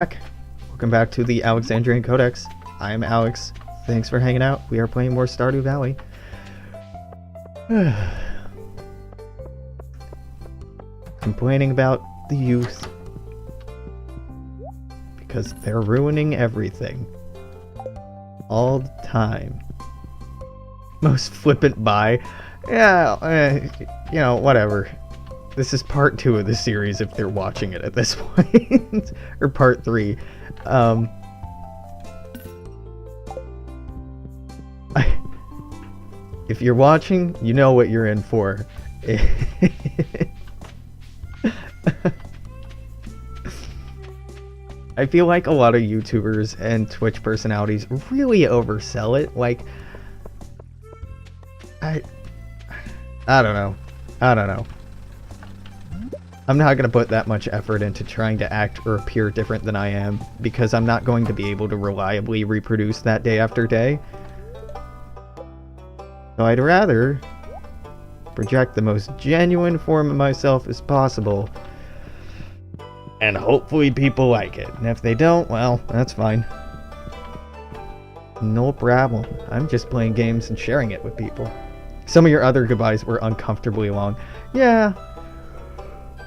Back. Welcome back to the Alexandrian Codex. I am Alex. Thanks for hanging out. We are playing more Stardew Valley. Complaining about the youth because they're ruining everything all the time. Most flippant buy. Yeah, you know, whatever. This is part 2 of the series if they're watching it at this point. Or part 3. If you're watching, you know what you're in for. I feel like a lot of YouTubers and Twitch personalities really oversell it. Like, I don't know. I'm not going to put that much effort into trying to act or appear different than I am, because I'm not going to be able to reliably reproduce that day after day. So I'd rather project the most genuine form of myself as possible, and hopefully people like it. And if they don't, well, that's fine. No problem. I'm just playing games and sharing it with people. Some of your other goodbyes were uncomfortably long.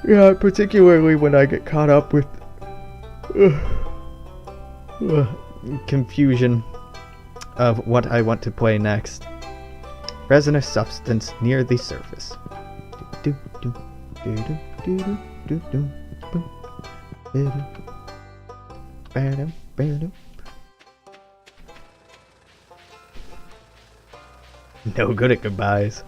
Yeah, particularly when I get caught up with confusion of what I want to play next. Resinous substance near the surface. No good at goodbyes.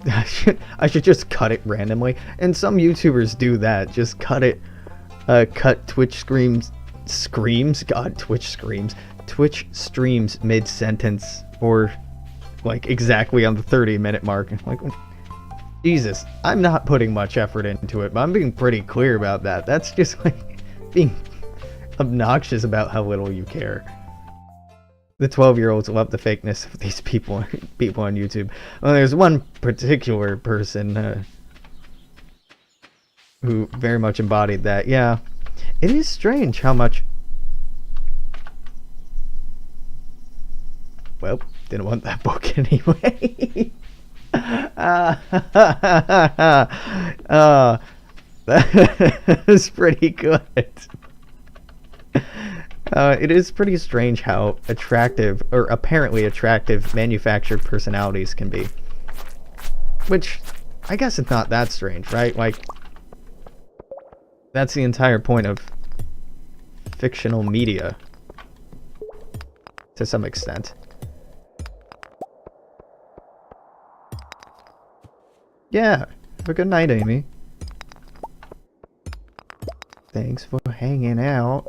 I should just cut it randomly. And some YouTubers do that. Just cut it. Cut Twitch screams. God, Twitch screams. Twitch streams mid-sentence, or like exactly on the 30-minute mark. Like, Jesus, I'm not putting much effort into it, but I'm being pretty clear about that. That's just like being obnoxious about how little you care. The 12-year-olds love the fakeness of these people on YouTube. Well, there's one particular person who very much embodied that. Yeah, it is strange how much... Well, didn't want that book anyway. That is pretty good. It is pretty strange how attractive, or apparently attractive, manufactured personalities can be. Which, I guess it's not that strange, right? Like, that's the entire point of fictional media, to some extent. Yeah, have a good night, Amy. Thanks for hanging out.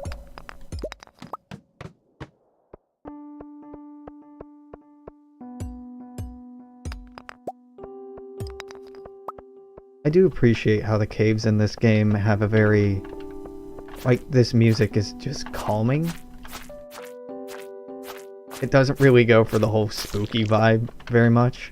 I do appreciate how the caves in this game have a very... like, this music is just calming. It doesn't really go for the whole spooky vibe very much.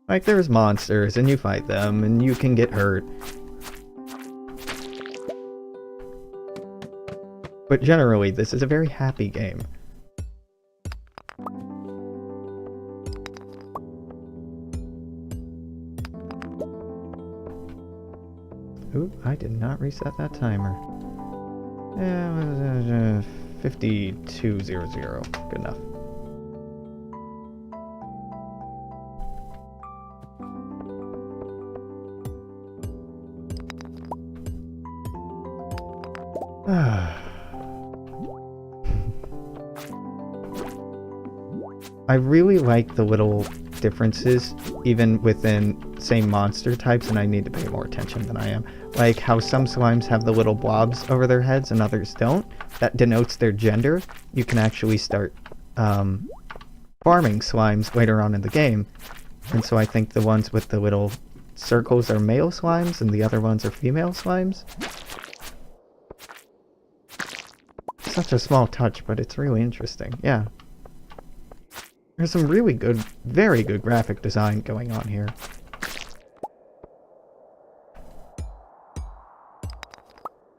Like, there's monsters, and you fight them, and you can get hurt. But generally, this is a very happy game. Ooh, I did not reset that timer. Yeah, 5200. Good enough. I really like the little differences even within same monster types, and I need to pay more attention than I am. Like how some slimes have the little blobs over their heads and others don't. That denotes their gender. You can actually start farming slimes later on in the game, and so I think the ones with the little circles are male slimes and the other ones are female slimes. Such a small touch, but it's really interesting. Yeah. There's some really good very good graphic design going on here.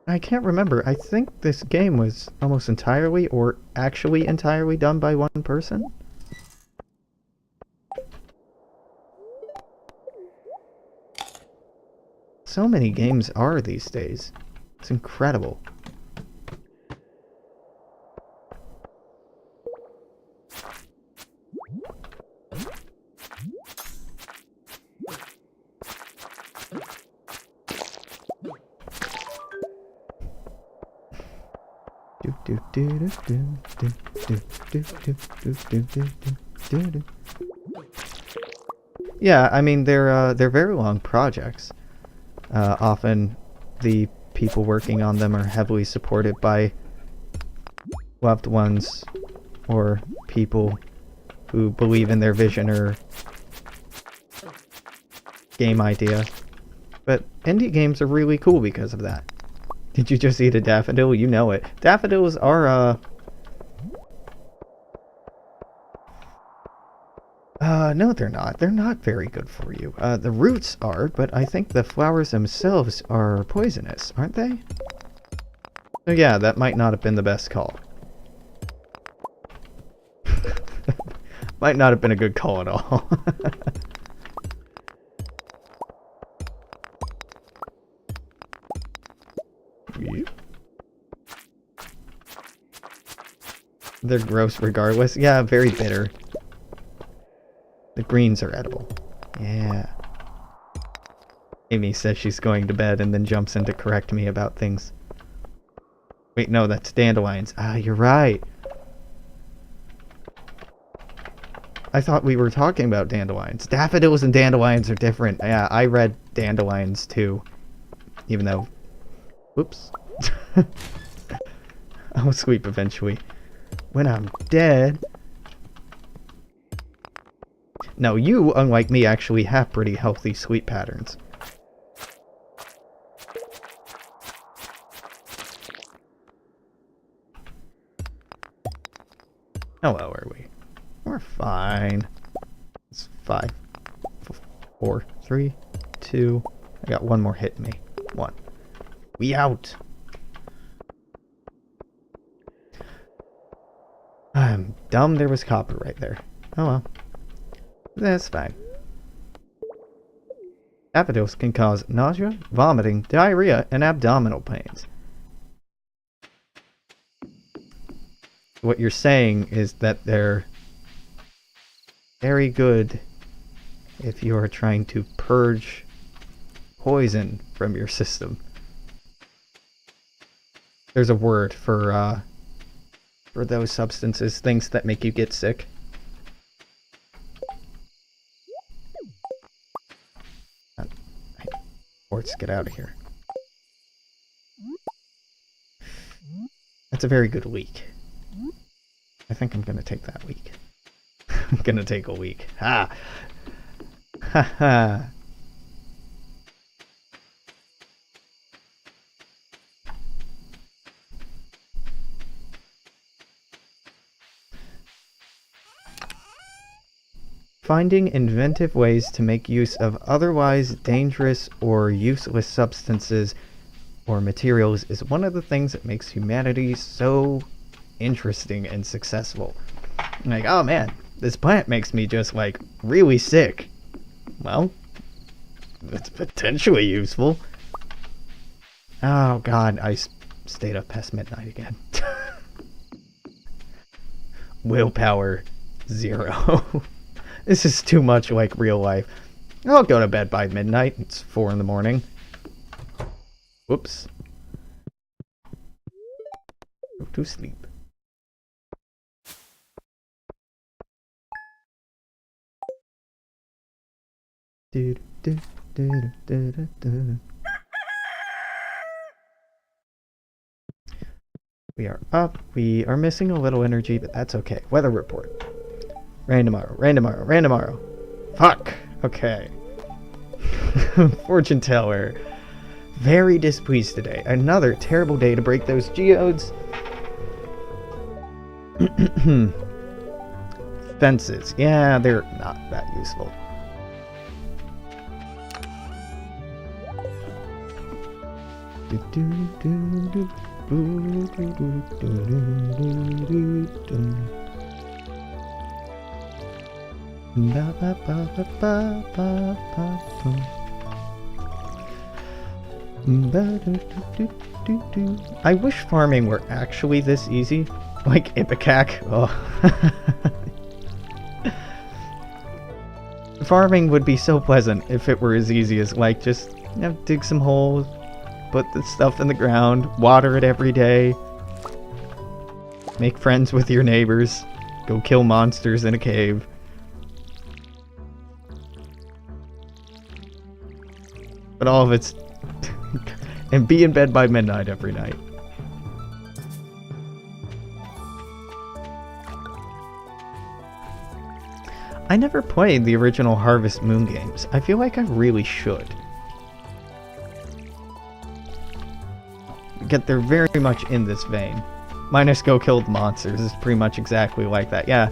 I can't remember. I think this game was almost entirely, or actually entirely, done by one person. So many games are these days. It's incredible. Yeah, I mean they're very long projects. Often the people working on them are heavily supported by loved ones or people who believe in their vision or game idea. But indie games are really cool because of that. Did you just eat a daffodil? You know it. Daffodils are, no they're not. They're not very good for you. The roots are, but I think the flowers themselves are poisonous, aren't they? So yeah, that might not have been the best call. Might not have been a good call at all. They're gross regardless. Yeah, very bitter. The greens are edible. Yeah. Amy says she's going to bed and then jumps in to correct me about things. Wait, no, that's dandelions. Ah, you're right. I thought we were talking about dandelions. Daffodils and dandelions are different. Yeah, I read dandelions too. Even though... Whoops. I'll sleep eventually. When I'm dead... No, you, unlike me, actually have pretty healthy sleep patterns. How well are we? We're fine. It's 5, 4, 3, 2. I got one more hit in me. 1. We out. I'm dumb there was copper right there. Oh well. That's fine. Daffodils can cause nausea, vomiting, diarrhea, and abdominal pains. What you're saying is that they're very good if you are trying to purge poison from your system. There's a word for those substances, things that make you get sick. Let's get out of here. That's a very good week. I think I'm gonna take that week. I'm gonna take a week. Ha! Ha ha! Finding inventive ways to make use of otherwise dangerous or useless substances or materials is one of the things that makes humanity so interesting and successful. Like, oh man, this plant makes me just like really sick. Well, it's potentially useful. Oh god, I stayed up past midnight again. Willpower 0. This is too much like real life. I'll go to bed by midnight. It's 4 in the morning. Whoops. Go to sleep. We are up. We are missing a little energy, but that's okay. Weather report. Rain tomorrow, rain tomorrow, rain tomorrow. Fuck! Okay. Fortune teller. Very displeased today. Another terrible day to break those geodes. Fences. Yeah, they're not that useful. I wish farming were actually this easy. Like Ipecac. Oh. Farming would be so pleasant if it were as easy as, like, just, you know, dig some holes, put the stuff in the ground, water it every day, make friends with your neighbors, go kill monsters in a cave. But all of it's... and be in bed by midnight every night. I never played the original Harvest Moon games. I feel like I really should. Yet they're very much in this vein. Minus Go Kill the Monsters is pretty much exactly like that. Yeah,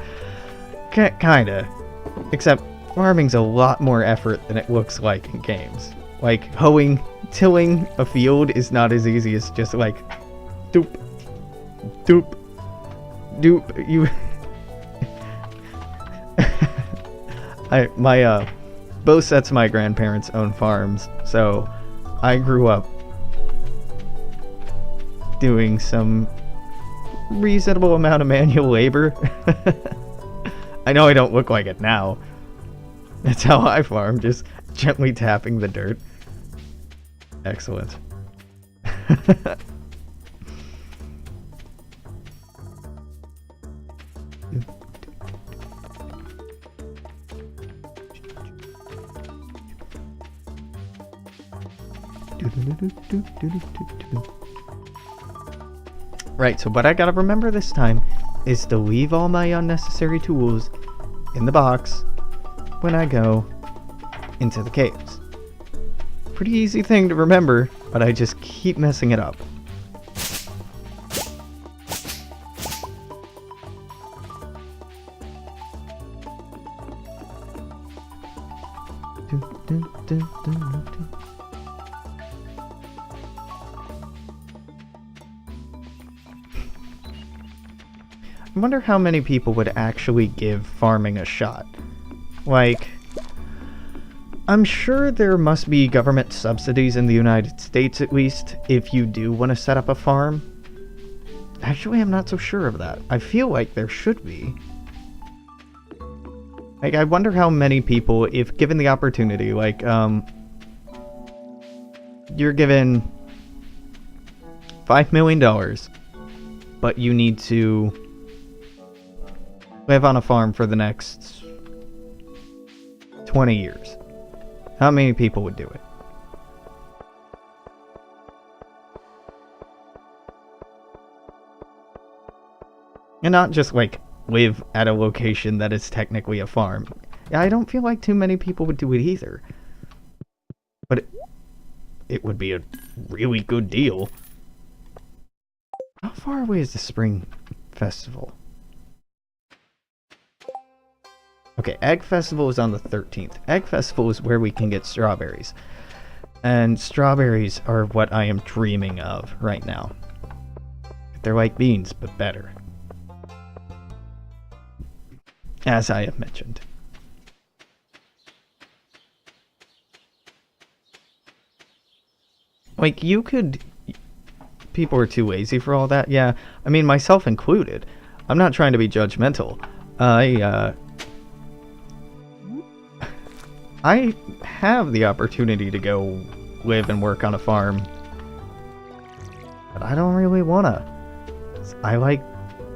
kinda. Except farming's a lot more effort than it looks like in games. Like, tilling a field is not as easy as just like, doop, doop, doop. You... both sets of my grandparents own farms, so I grew up doing some reasonable amount of manual labor. I know I don't look like it now. That's how I farm, just gently tapping the dirt. Excellent. Right, so what I gotta remember this time is to leave all my unnecessary tools in the box when I go into the caves. Pretty easy thing to remember, but I just keep messing it up. I wonder how many people would actually give farming a shot. Like, I'm sure there must be government subsidies in the United States, at least, if you do want to set up a farm. Actually, I'm not so sure of that. I feel like there should be. Like, I wonder how many people, if given the opportunity, like, you're given $5 million, but you need to live on a farm for the next 20 years. How many people would do it? And not just, like, live at a location that is technically a farm. I don't feel like too many people would do it either. But it would be a really good deal. How far away is the Spring Festival? Okay, Egg Festival is on the 13th. Egg Festival is where we can get strawberries. And strawberries are what I am dreaming of right now. They're like beans, but better. As I have mentioned. Like, you could... People are too lazy for all that. Yeah, I mean, myself included. I'm not trying to be judgmental. I have the opportunity to go live and work on a farm, but I don't really wanna. I like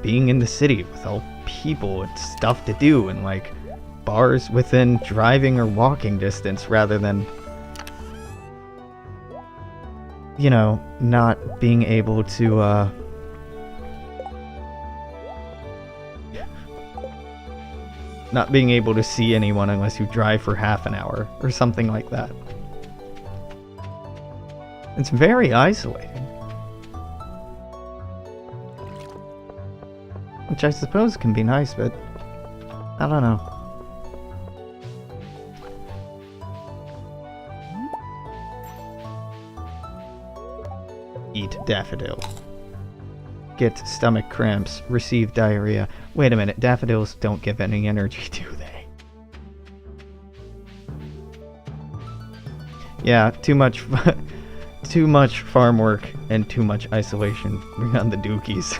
being in the city with all people and stuff to do and like bars within driving or walking distance rather than, you know, not being able to not being able to see anyone unless you drive for half an hour or something like that. It's very isolating. Which I suppose can be nice, but I don't know. Eat daffodil. Get stomach cramps. Receive diarrhea. Wait a minute, daffodils don't give any energy, do they? Yeah, too much too much farm work and too much isolation. Bring on the dookies.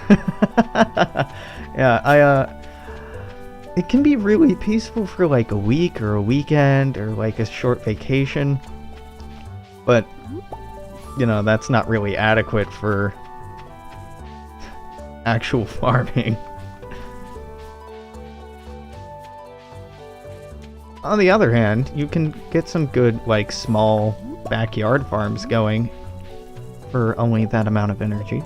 Yeah, it can be really peaceful for like a week or a weekend or like a short vacation. But, you know, that's not really adequate for actual farming. On the other hand, you can get some good, like, small backyard farms going for only that amount of energy.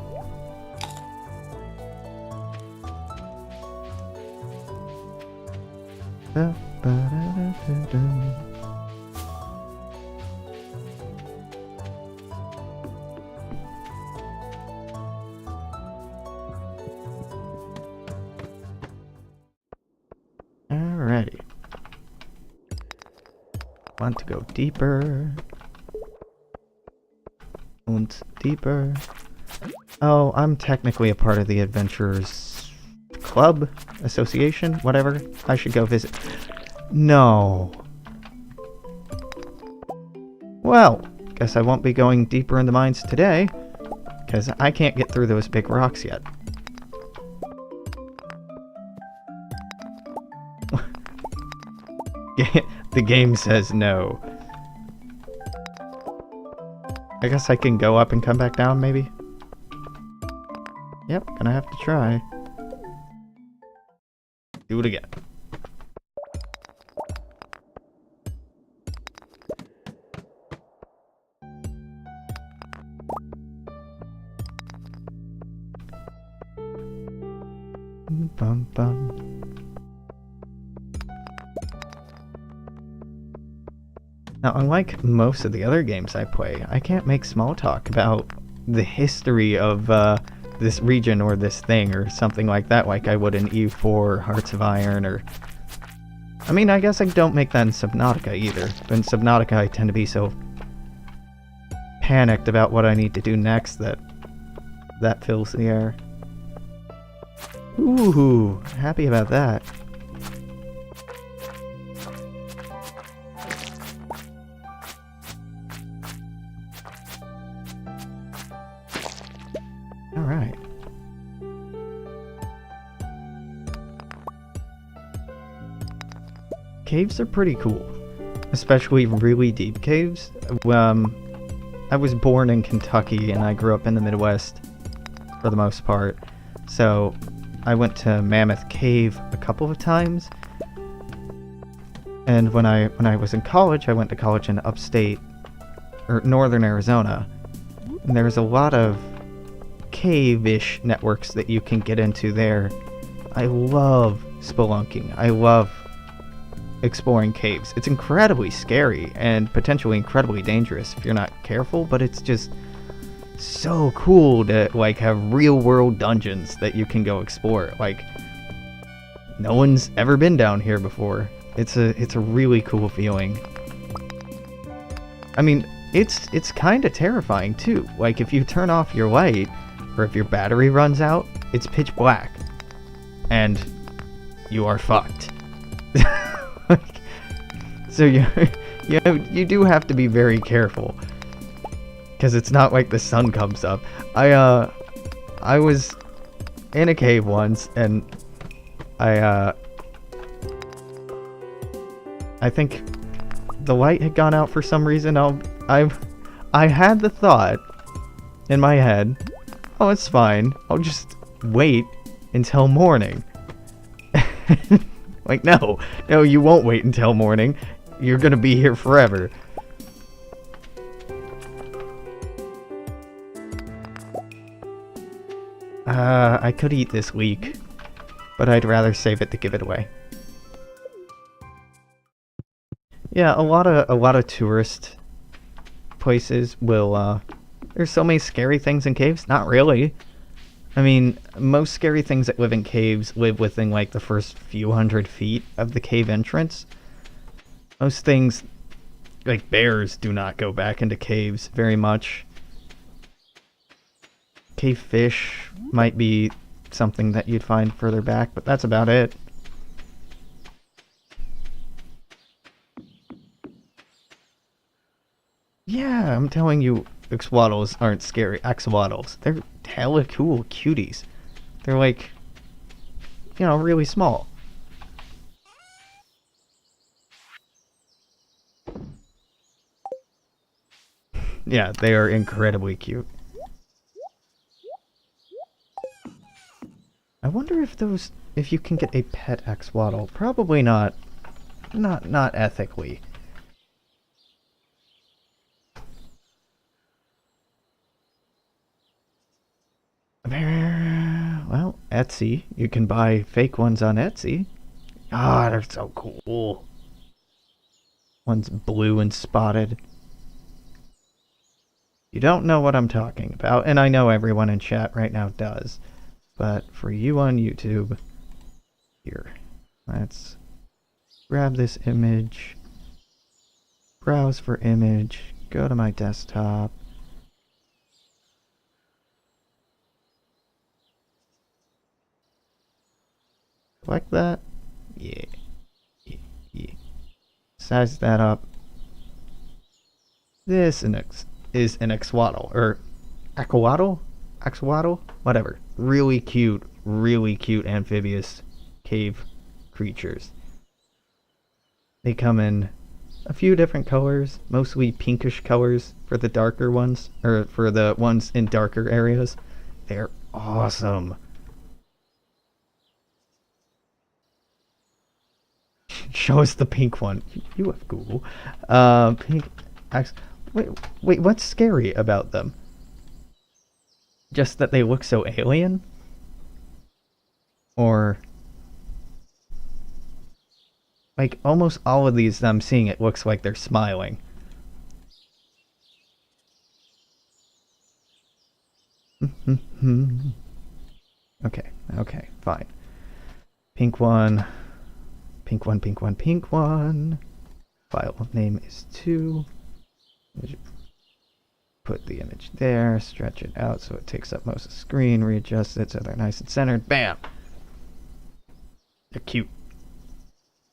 Alrighty. Want to go deeper. And deeper. Oh, I'm technically a part of the Adventurers Club? Association? Whatever. I should go visit. No. Well, guess I won't be going deeper in the mines today, because I can't get through those big rocks yet. The game says no. I guess I can go up and come back down, maybe? Yep, gonna have to try. Do it again. Bum bum. Now, unlike most of the other games I play, I can't make small talk about the history of this region or this thing or something like that, like I would in EU4, Hearts of Iron, or... I mean, I guess I don't make that in Subnautica either, but in Subnautica I tend to be so panicked about what I need to do next that fills the air. Ooh, happy about that. Alright. Caves are pretty cool. Especially really deep caves. I was born in Kentucky and I grew up in the Midwest for the most part. So I went to Mammoth Cave a couple of times. And when I was in college, I went to college in upstate or northern Arizona. And there's a lot of cave-ish networks that you can get into there. I love spelunking. I love exploring caves. It's incredibly scary and potentially incredibly dangerous if you're not careful, but it's just so cool to like have real-world dungeons that you can go explore. Like, no one's ever been down here before. It's a really cool feeling. I mean, it's kind of terrifying too. Like, if you turn off your light or if your battery runs out, it's pitch black and you are fucked. So you do have to be very careful, because it's not like the sun comes up. I was in a cave once, and I think the light had gone out for some reason. I had the thought in my head, oh, it's fine, I'll just wait until morning. Like, no, you won't wait until morning. You're gonna be here forever. I could eat this week, but I'd rather save it to give it away. Yeah, a lot of tourist places will, there's so many scary things in caves. Not really. I mean, most scary things that live in caves live within like the first few 100 feet of the cave entrance. Most things, like bears, do not go back into caves very much. Cave fish might be something that you'd find further back, but that's about it. Yeah, I'm telling you, axolotls aren't scary. Axolotls. They're hella cool cuties. They're like, you know, really small. Yeah, they are incredibly cute. I wonder if you can get a pet axolotl. Probably not. Not ethically. Well, Etsy. You can buy fake ones on Etsy. Ah, they're so cool. One's blue and spotted. You don't know what I'm talking about, and I know everyone in chat right now does. But for you on YouTube, here, let's grab this image, browse for image, go to my desktop. Select that. Yeah. Size that up. This is an axolotl, or aquatl? Axolotl? Whatever. Really cute amphibious cave creatures. They come in a few different colors, mostly pinkish colors for the darker ones, or for the ones in darker areas. They're awesome. Show us the pink one. You have Google. Pink. Wait, what's scary about them? Just that they look so alien? Or like almost all of these I'm seeing, it looks like they're smiling. Okay, fine. Pink one. Pink one. File name is 2. Put the image there, stretch it out so it takes up most of the screen, readjust it so they're nice and centered. Bam! They're cute.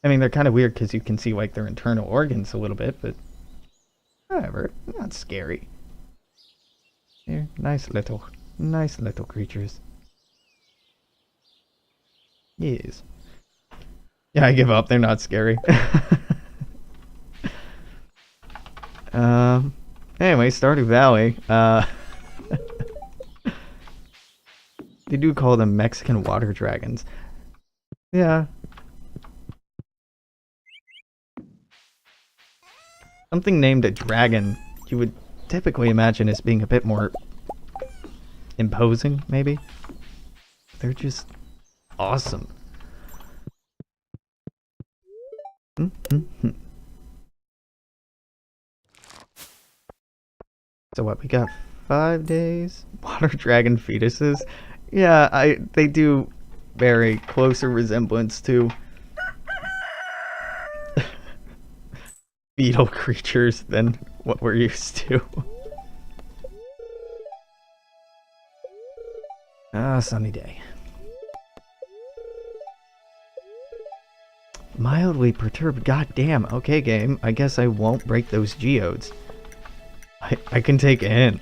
I mean, they're kind of weird because you can see like their internal organs a little bit, but whatever, not scary. They're nice little creatures. Yes. Yeah, I give up. They're not scary. Anyway, Stardew Valley. They do call them Mexican water dragons. Yeah. Something named a dragon, you would typically imagine as being a bit more imposing, maybe. They're just awesome. So what, we got 5 days? Water dragon fetuses? Yeah, they do very closer resemblance to beetle creatures than what we're used to. Sunny day. Mildly perturbed. Goddamn. Okay, game. I guess I won't break those geodes. I can take it in.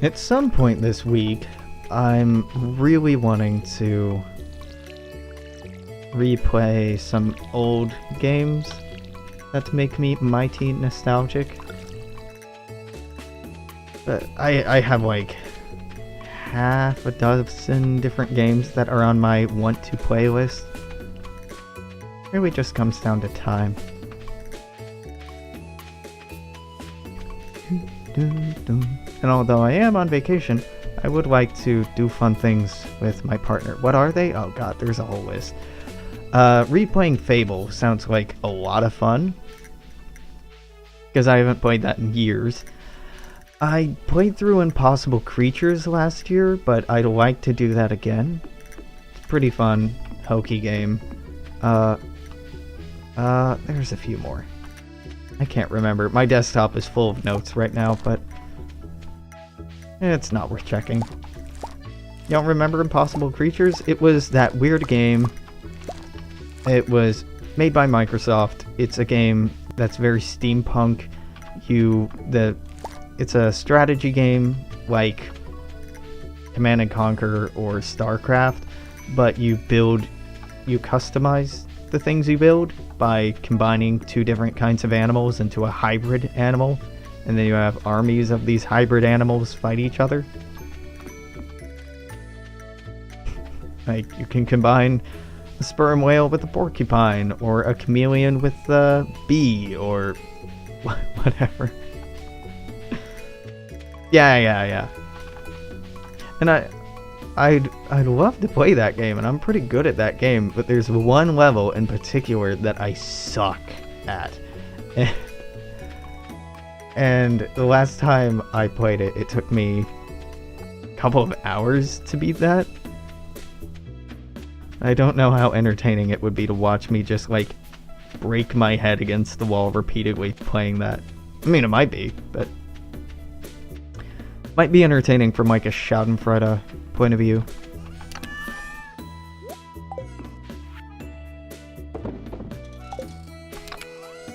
At some point this week, I'm really wanting to replay some old games that make me mighty nostalgic. But I have like half a dozen different games that are on my want to play list. It really just comes down to time. And although I am on vacation, I would like to do fun things with my partner. What are they? Oh god, there's a whole list. Replaying Fable sounds like a lot of fun, because I haven't played that in years. I played through Impossible Creatures last year, but I'd like to do that again. It's pretty fun, hokey game. There's a few more. I can't remember. My desktop is full of notes right now, but it's not worth checking. You don't remember Impossible Creatures? It was that weird game. It was made by Microsoft. It's a game that's very steampunk. It's a strategy game like Command and Conquer or StarCraft, but you customize the things you build by combining two different kinds of animals into a hybrid animal, and then you have armies of these hybrid animals fight each other. Like, you can combine a sperm whale with a porcupine, or a chameleon with a bee, or whatever. Yeah. And I'd love to play that game, and I'm pretty good at that game, but there's one level in particular that I suck at. And the last time I played it, it took me a couple of hours to beat that. I don't know how entertaining it would be to watch me just, like, break my head against the wall repeatedly playing that. I mean, it might be, but might be entertaining from, like, a Schadenfreude point of view.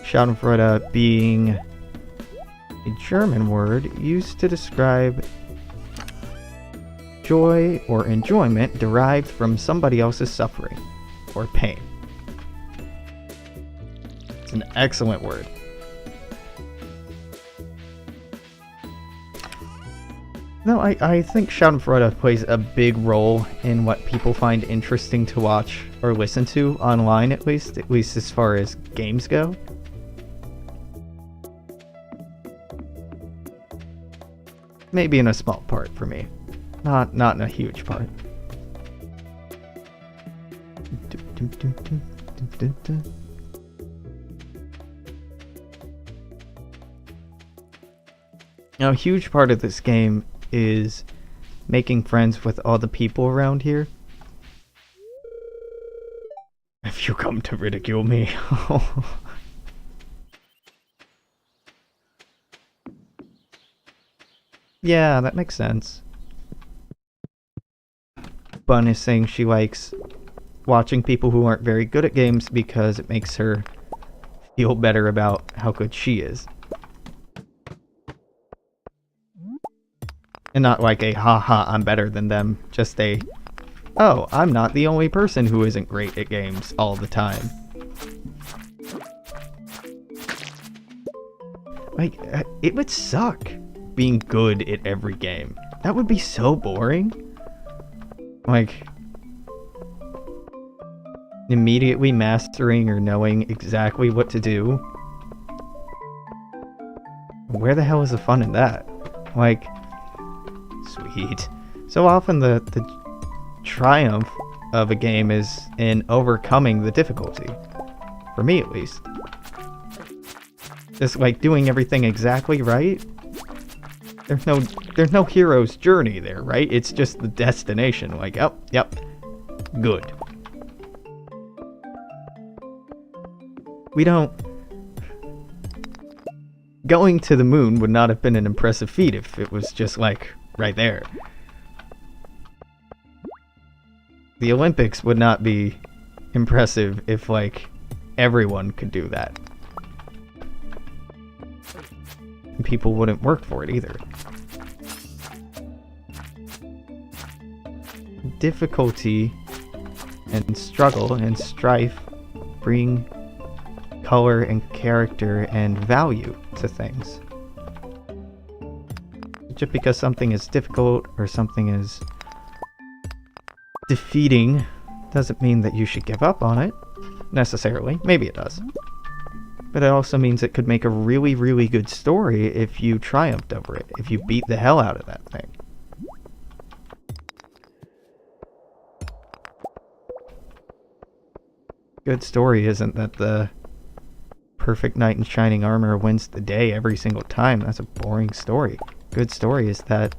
Schadenfreude being a German word used to describe joy or enjoyment derived from somebody else's suffering or pain. It's an excellent word. No, I think Schadenfreude plays a big role in what people find interesting to watch or listen to online, at least as far as games go. Maybe in a small part for me. Not in a huge part. Now, a huge part of this game is making friends with all the people around here. If you come to ridicule me. Yeah, that makes sense. Bun is saying she likes watching people who aren't very good at games because it makes her feel better about how good she is. And not like a, haha, I'm better than them. Just a, oh, I'm not the only person who isn't great at games all the time. Like, it would suck being good at every game. That would be so boring. Like, immediately mastering or knowing exactly what to do. Where the hell is the fun in that? Like, sweet. So often the triumph of a game is in overcoming the difficulty. For me, at least. Just like doing everything exactly right. There's no hero's journey there, right? It's just the destination. Like, oh, yep, good. We don't... Going to the moon would not have been an impressive feat if it was just, like, right there. The Olympics would not be impressive if, like, everyone could do that. And people wouldn't work for it either. Difficulty and struggle and strife bring color and character and value to things. Just because something is difficult or something is defeating doesn't mean that you should give up on it, necessarily. Maybe it does. But it also means it could make a really, really good story if you triumphed over it, if you beat the hell out of that thing. Good story isn't that the perfect knight in shining armor wins the day every single time. That's a boring story. Good story is that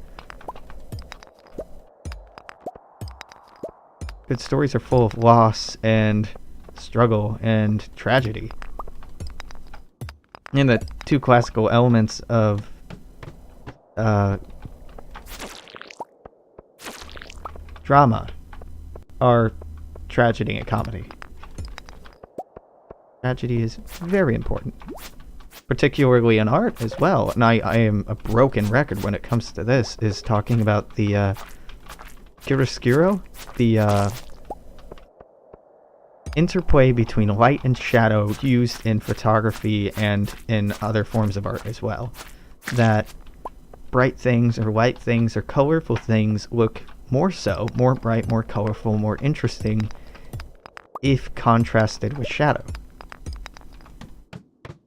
good stories are full of loss and struggle and tragedy. And the two classical elements of drama are tragedy and comedy. Tragedy is very important, particularly in art as well. And I am a broken record when it comes to this, is talking about the chiaroscuro, the interplay between light and shadow used in photography and in other forms of art as well. That bright things or light things or colorful things look more so, more bright, more colorful, more interesting if contrasted with shadow.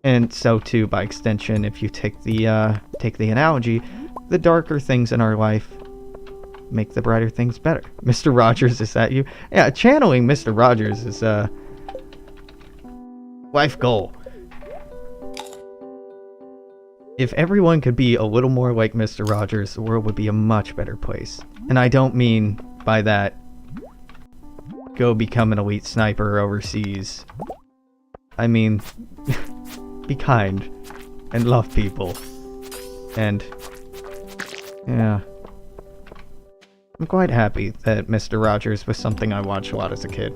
And so too, by extension, if you take the analogy, the darker things in our life make the brighter things better. Mr. Rogers, is that you? Yeah, channeling Mr. Rogers is a life goal. If everyone could be a little more like Mr. Rogers, the world would be a much better place. And I don't mean by that, go become an elite sniper overseas. I mean, be kind and love people. And yeah, I'm quite happy that Mr. Rogers was something I watched a lot as a kid.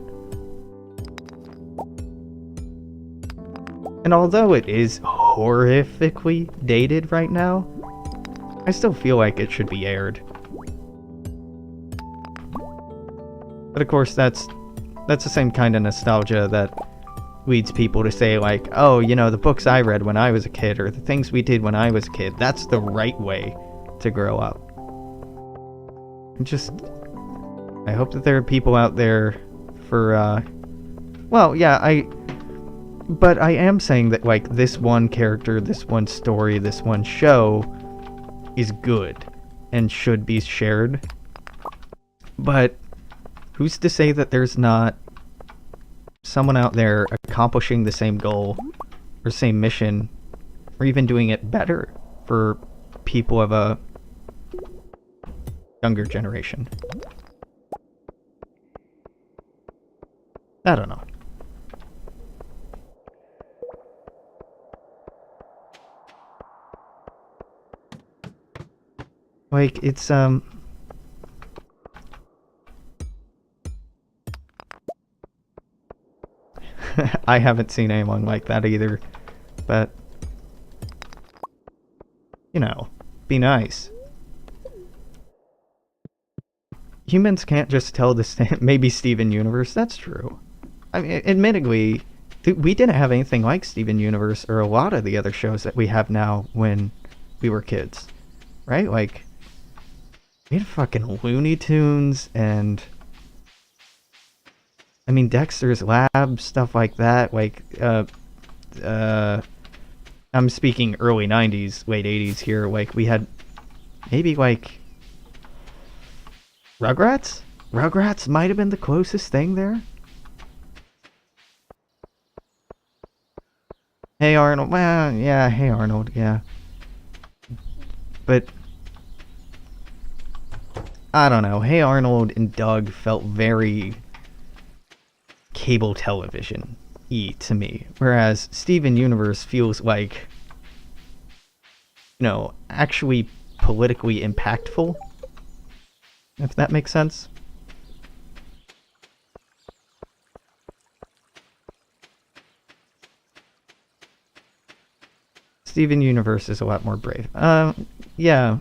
And although it is horrifically dated right now, I still feel like it should be aired. But of course, that's the same kind of nostalgia that leads people to say, like, oh, you know, the books I read when I was a kid, or the things we did when I was a kid, that's the right way to grow up. I hope that there are people out there for, well, yeah, but I am saying that, like, this one character, this one story, this one show is good and should be shared. But who's to say that there's not someone out there accomplishing the same goal or same mission, or even doing it better for people of a younger generation? I don't know. Like, it's, I haven't seen anyone like that either, but, you know, be nice. Humans can't just tell the maybe Steven Universe, that's true. I mean, admittedly, we didn't have anything like Steven Universe or a lot of the other shows that we have now when we were kids, right? Like, we had fucking Looney Tunes and, I mean, Dexter's Lab, stuff like that. Like, I'm speaking early 90s, late 80s here. Like, we had maybe, like, Rugrats? Rugrats might have been the closest thing there. Hey Arnold, well, yeah, Hey Arnold, yeah. But I don't know, Hey Arnold and Doug felt very cable television-y to me. Whereas Steven Universe feels like, you know, actually politically impactful. If that makes sense. Steven Universe is a lot more brave. Yeah.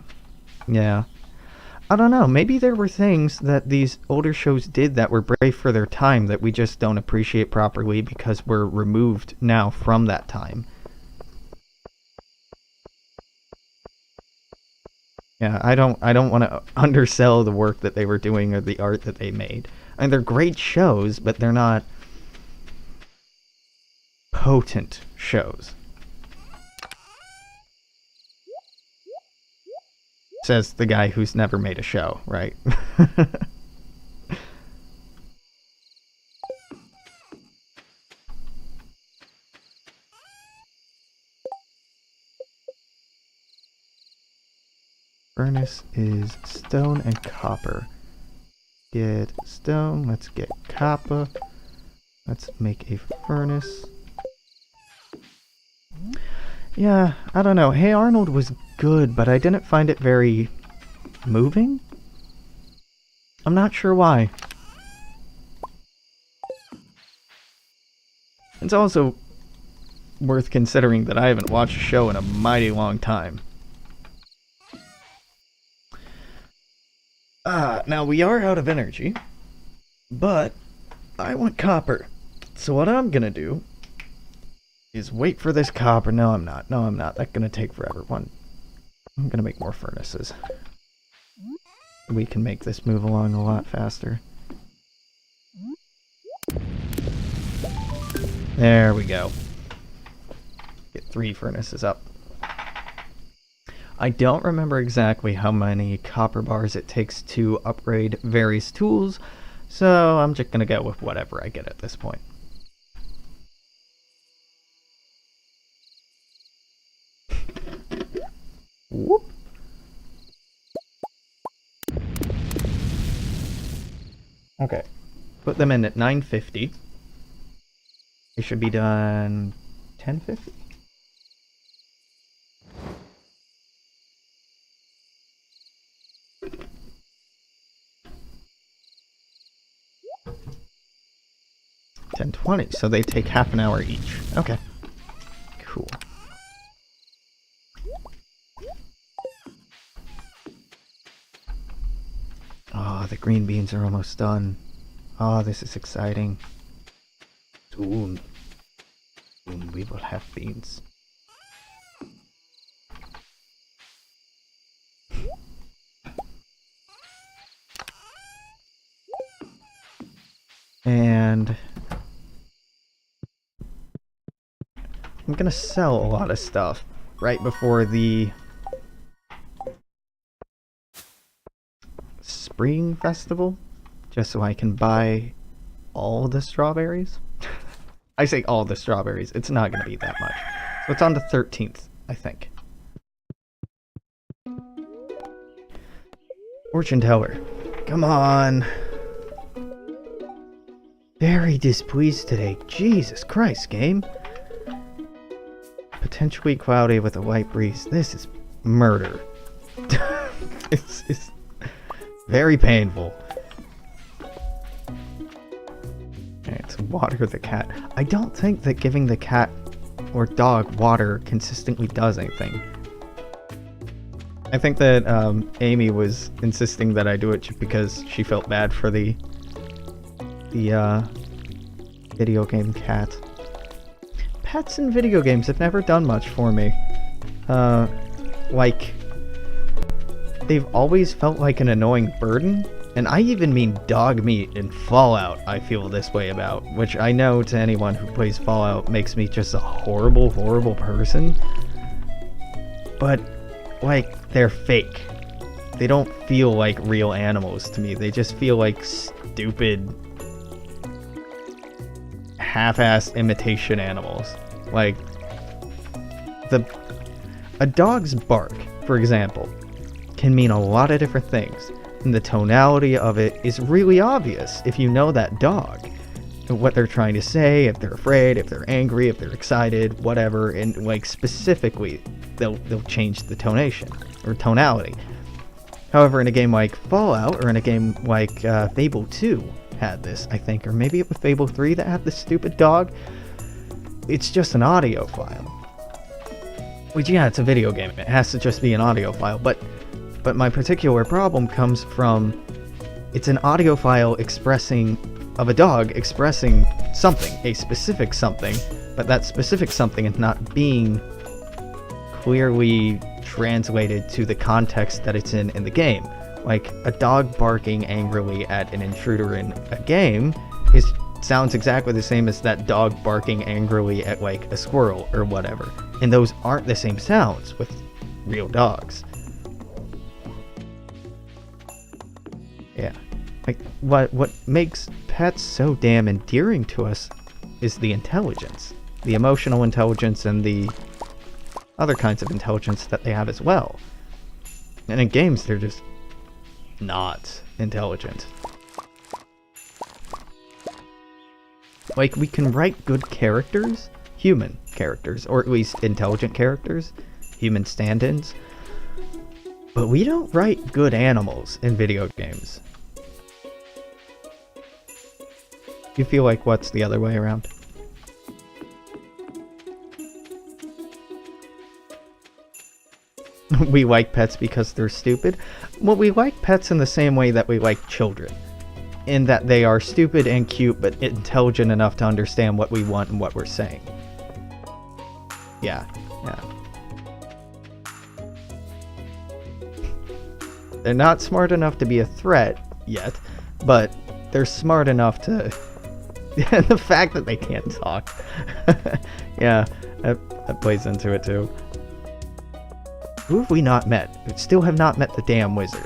I don't know, maybe there were things that these older shows did that were brave for their time that we just don't appreciate properly because we're removed now from that time. Yeah, I don't want to undersell the work that they were doing or the art that they made. I mean, they're great shows, but they're not potent shows. Says the guy who's never made a show, right? Furnace is stone and copper. Get stone, let's get copper. Let's make a furnace. Yeah, I don't know. Hey Arnold was good, but I didn't find it very moving? I'm not sure why. It's also worth considering that I haven't watched a show in a mighty long time. Now we are out of energy, but I want copper. So what I'm gonna do is wait for this copper. No, I'm not. No, I'm not. That's gonna take forever. I'm gonna make more furnaces. We can make this move along a lot faster. There we go. Get 3 furnaces up. I don't remember exactly how many copper bars it takes to upgrade various tools, so I'm just gonna go with whatever I get at this point. Whoop. Okay, put them in at 950. They should be done 1050. $10.20, so they take half an hour each. Okay, cool. Oh, the green beans are almost done. Oh, this is exciting. Soon we will have beans. And I'm gonna sell a lot of stuff right before the Spring Festival, just so I can buy all the strawberries. I say all the strawberries, it's not gonna be that much. So it's on the 13th, I think. Fortune teller, come on. Very displeased today. Jesus Christ, game. Potentially cloudy with a light breeze. This is murder. It's very painful. Okay, let's water the cat. I don't think that giving the cat or dog water consistently does anything. I think that Amy was insisting that I do it just because she felt bad for the video game cat. Pets in video games have never done much for me. Like, they've always felt like an annoying burden, and I even mean dog meat in Fallout I feel this way about, which I know to anyone who plays Fallout makes me just a horrible, horrible person. But, like, they're fake. They don't feel like real animals to me. They just feel like stupid, half-assed imitation animals. Like, a dog's bark, for example, can mean a lot of different things, and the tonality of it is really obvious if you know that dog, what they're trying to say, if they're afraid, if they're angry, if they're excited, whatever, and like specifically they'll change the tonation or tonality. However, in a game like Fallout, or in a game like Fable 2 had this, I think, or maybe it was Fable 3 that had this stupid dog, it's just an audio file. Which, yeah, it's a video game, it has to just be an audio file, but But my particular problem comes from it's an audio file of a dog expressing something, a specific something, but that specific something is not being clearly translated to the context that it's in the game. Like, a dog barking angrily at an intruder in a game sounds exactly the same as that dog barking angrily at, like, a squirrel or whatever. And those aren't the same sounds with real dogs. Yeah. Like, what makes pets so damn endearing to us is the intelligence. The emotional intelligence and the other kinds of intelligence that they have as well. And in games, they're just not intelligent. Like, we can write good characters, human characters, or at least intelligent characters, human stand-ins, but we don't write good animals in video games. You feel like what's the other way around? We like pets because they're stupid? Well, we like pets in the same way that we like children. In that they are stupid and cute, but intelligent enough to understand what we want and what we're saying. Yeah. They're not smart enough to be a threat yet, but they're smart enough to... the fact that they can't talk. Yeah, that plays into it too. Who have we not met? We still have not met the damn wizard.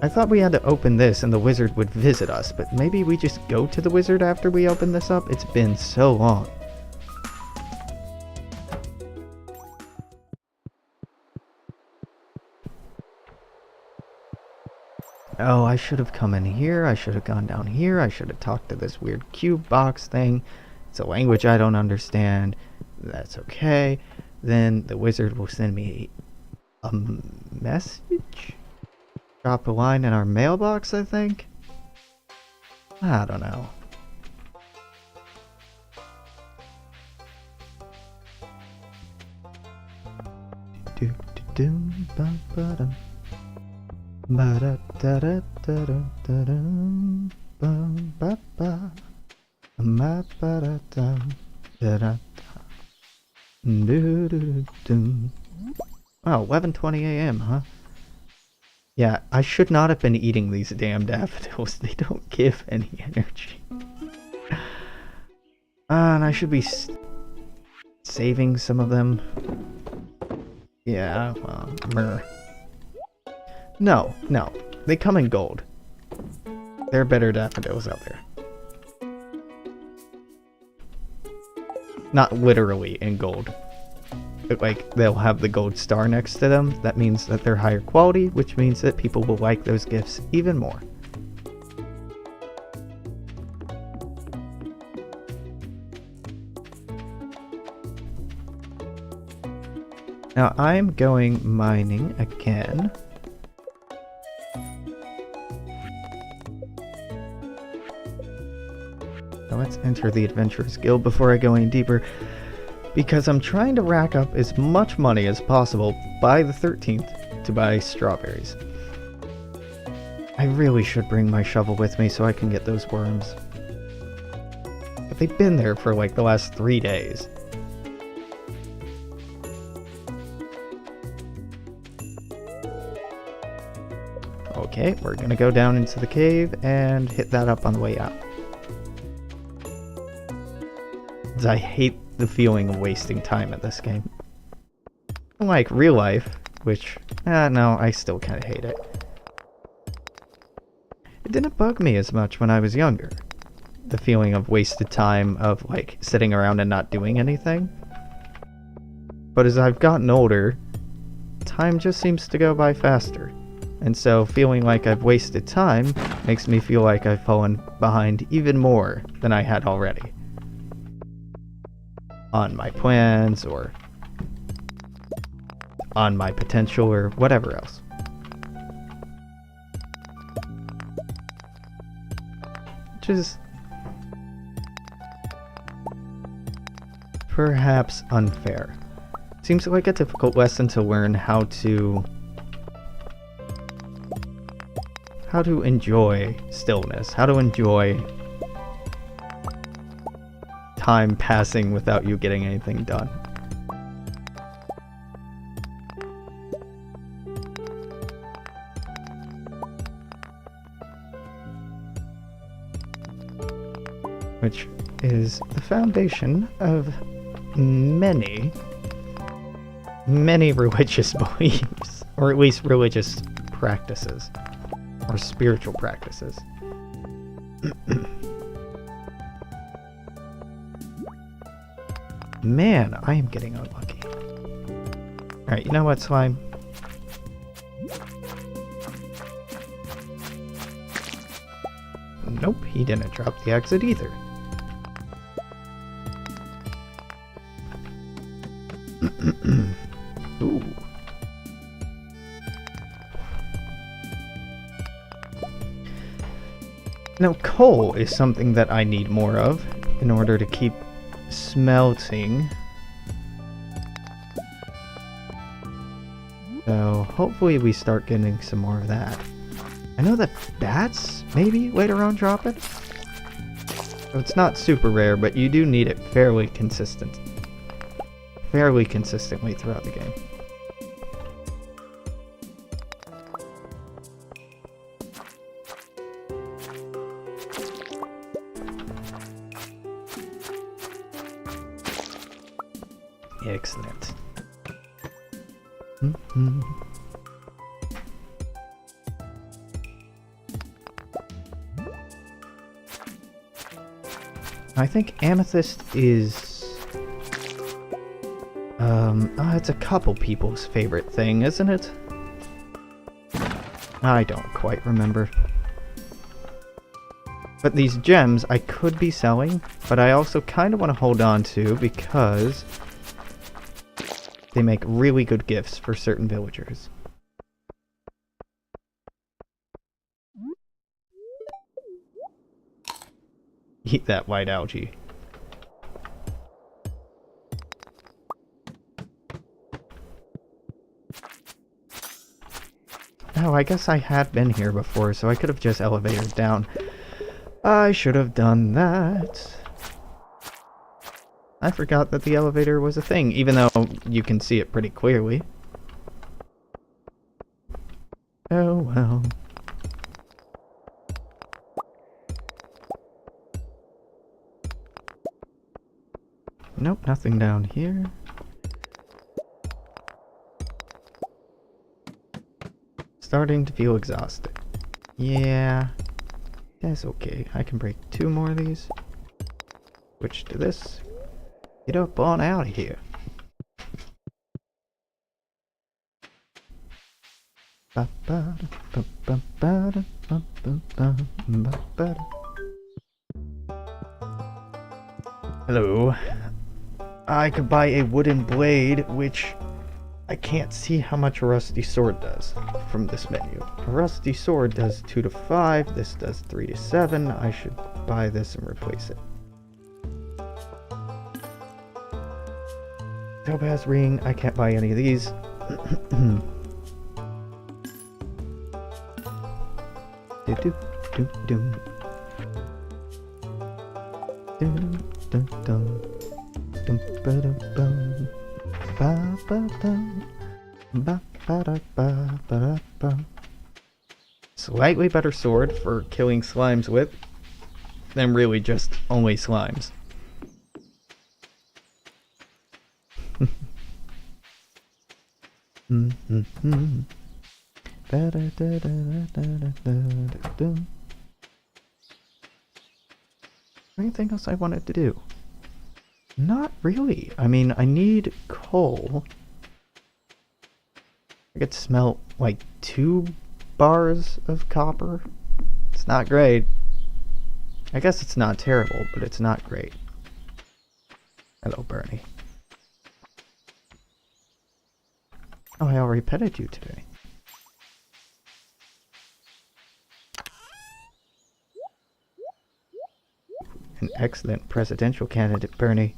I thought we had to open this and the wizard would visit us, but maybe we just go to the wizard after we open this up? It's been so long. Oh, I should have come in here, I should have gone down here, I should have talked to this weird cube box thing. It's a language I don't understand. That's okay. Then the wizard will send me a message? Drop a line in our mailbox, I think? I don't know. Oh, 11:20 a.m., huh? Yeah, I should not have been eating these damn daffodils. They don't give any energy. And I should be saving some of them. Yeah, well, meh. No. They come in gold. There are better daffodils out there. Not literally in gold. But, like, they'll have the gold star next to them. That means that they're higher quality, which means that people will like those gifts even more. Now I'm going mining again. Now let's enter the Adventurers Guild before I go any deeper, because I'm trying to rack up as much money as possible by the 13th to buy strawberries. I really should bring my shovel with me so I can get those worms. But they've been there for like the last 3 days. Okay, we're gonna go down into the cave and hit that up on the way out. I hate the feeling of wasting time at this game. Unlike real life, which, no, I still kind of hate it. It didn't bug me as much when I was younger. The feeling of wasted time of, like, sitting around and not doing anything. But as I've gotten older, time just seems to go by faster. And so feeling like I've wasted time makes me feel like I've fallen behind even more than I had already. On my plans, or on my potential, or whatever else. Which is perhaps unfair. Seems like a difficult lesson to learn how to enjoy stillness, how to enjoy time passing without you getting anything done. Which is the foundation of many religious beliefs, or at least religious practices, or spiritual practices. Man, I am getting unlucky. Alright, you know what, slime? Nope, he didn't drop the exit either. Ooh. Now, coal is something that I need more of in order to keep smelting. So, hopefully we start getting some more of that. I know that bats, maybe, later on drop it. So it's not super rare, but you do need it fairly consistently throughout the game. Excellent. I think amethyst is it's a couple people's favorite thing, isn't it? I don't quite remember. But these gems I could be selling, but I also kind of want to hold on to because they make really good gifts for certain villagers. Eat that white algae. Oh, I guess I had been here before, so I could have just elevated down. I should have done that. I forgot that the elevator was a thing, even though you can see it pretty clearly. Oh well. Nope, nothing down here. Starting to feel exhausted. Yeah, that's okay. I can break 2 more of these. Switch to this. Get up on out of here. Hello. I could buy a wooden blade, which I can't see how much a rusty sword does from this menu. A rusty sword does 2 to 5, this does 3 to 7. I should buy this and replace it. Topaz ring, I can't buy any of these. Slightly better sword for killing slimes with than really just only slimes. Anything else I wanted to do? Not really. I mean, I need coal. I could smelt like 2 bars of copper. It's not great. I guess it's not terrible, but it's not great. Hello, Bernie. Oh, I already petted you today. An excellent presidential candidate, Bernie.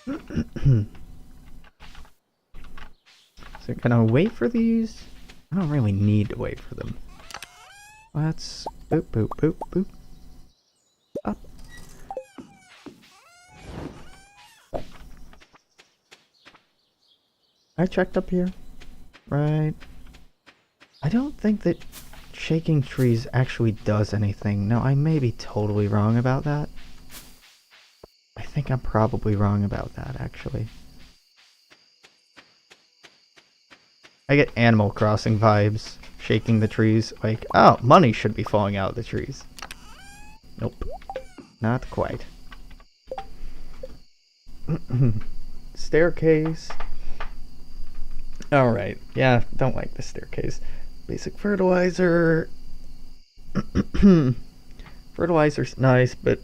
So gonna wait for these? I don't really need to wait for them. Let's boop boop boop boop. Up. I checked up here. Right. I don't think that shaking trees actually does anything. No, I may be totally wrong about that. I think I'm probably wrong about that, actually. I get Animal Crossing vibes, shaking the trees, like, oh, money should be falling out of the trees. Nope. Not quite. Staircase. Alright, yeah, don't like the staircase. Basic fertilizer. Fertilizer's nice, but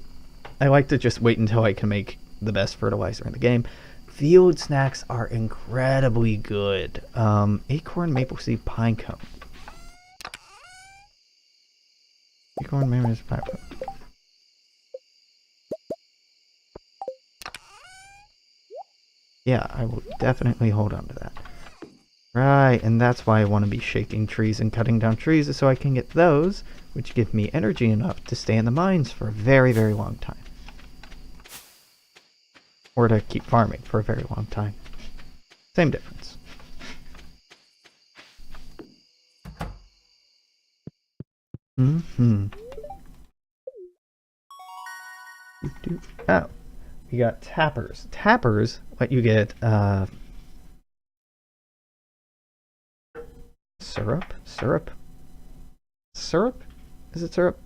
I like to just wait until I can make the best fertilizer in the game. Field snacks are incredibly good. Acorn, maple seed, pine cone. Acorn, maple seed, pine cone. Yeah, I will definitely hold on to that. Right, and that's why I want to be shaking trees and cutting down trees, is so I can get those, which give me energy enough to stay in the mines for a very, very long time. Or to keep farming for a very long time. Same difference. Oh, we got tappers. Tappers let you get syrup? Syrup? Is it syrup?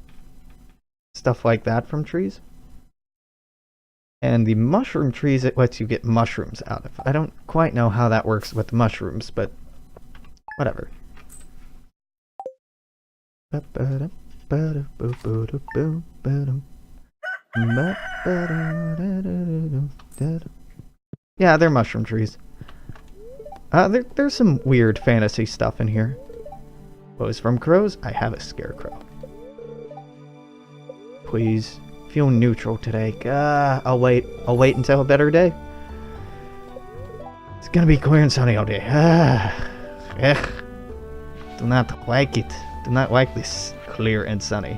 Stuff like that from trees. And the mushroom trees, it lets you get mushrooms out of. I don't quite know how that works with the mushrooms, but whatever. Yeah, they're mushroom trees. There's some weird fantasy stuff in here. Clothes from crows? I have a scarecrow. Please. Feel neutral today. I'll wait until a better day. It's gonna be clear and sunny all day. Do not like it. Do not like this clear and sunny.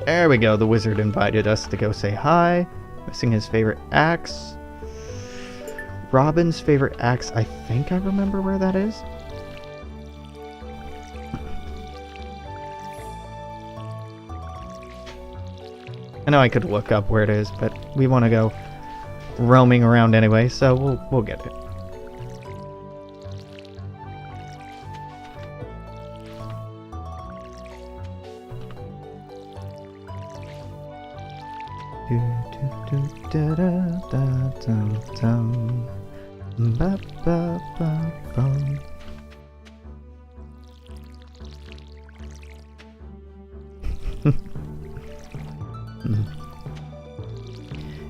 There we go. The wizard invited us to go say hi. Missing his favorite axe. Robin's favorite axe. I think I remember where that is. I know I could look up where it is, but we want to go roaming around anyway, so we'll get it.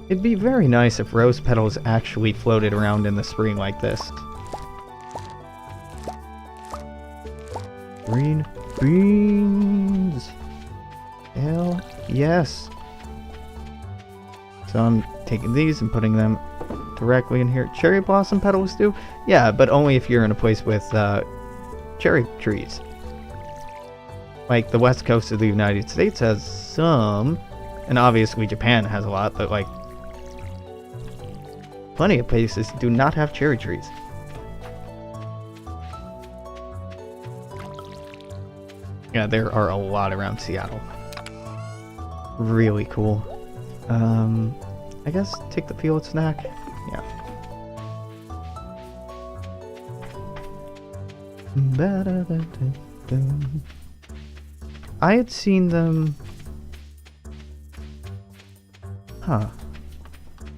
It'd be very nice if rose petals actually floated around in the spring like this. Green beans! Hell yes! So I'm taking these and putting them directly in here. Cherry blossom petals do? Yeah, but only if you're in a place with cherry trees. Like the west coast of the United States has some, and obviously Japan has a lot, but like plenty of places do not have cherry trees. Yeah, there are a lot around Seattle. Really cool. I guess take the field snack. Yeah. I had seen them. Huh.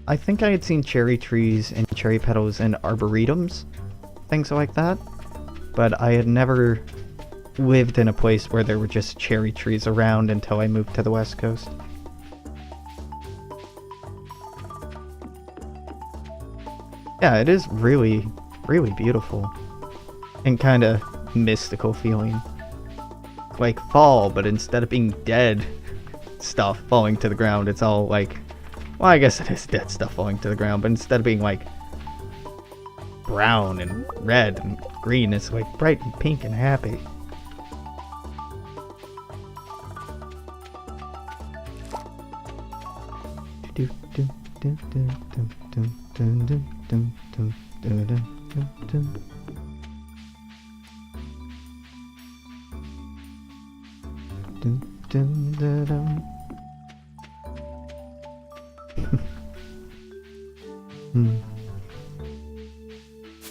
I think I had seen cherry trees and cherry petals and arboretums, things like that, but I had never lived in a place where there were just cherry trees around until I moved to the West Coast. Yeah, it is really, really beautiful and kind of mystical feeling. Like fall, but instead of being dead stuff falling to the ground, it's all like Well, I guess it is dead stuff falling to the ground, but instead of being like brown and red and green, it's like bright and pink and happy.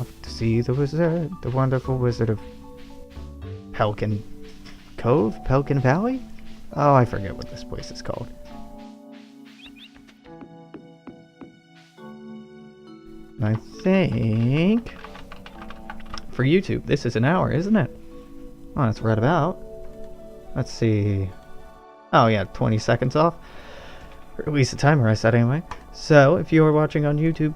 Off to see the wizard, the wonderful wizard of Pelican Cove? Pelican Valley? Oh, I forget what this place is called. I think for YouTube, this is an hour, isn't it? Oh, that's right about. Let's see. Oh yeah, 20 seconds off. Or at least the timer I set anyway. So, if you are watching on YouTube,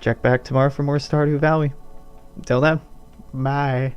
check back tomorrow for more Stardew Valley. Until then, bye.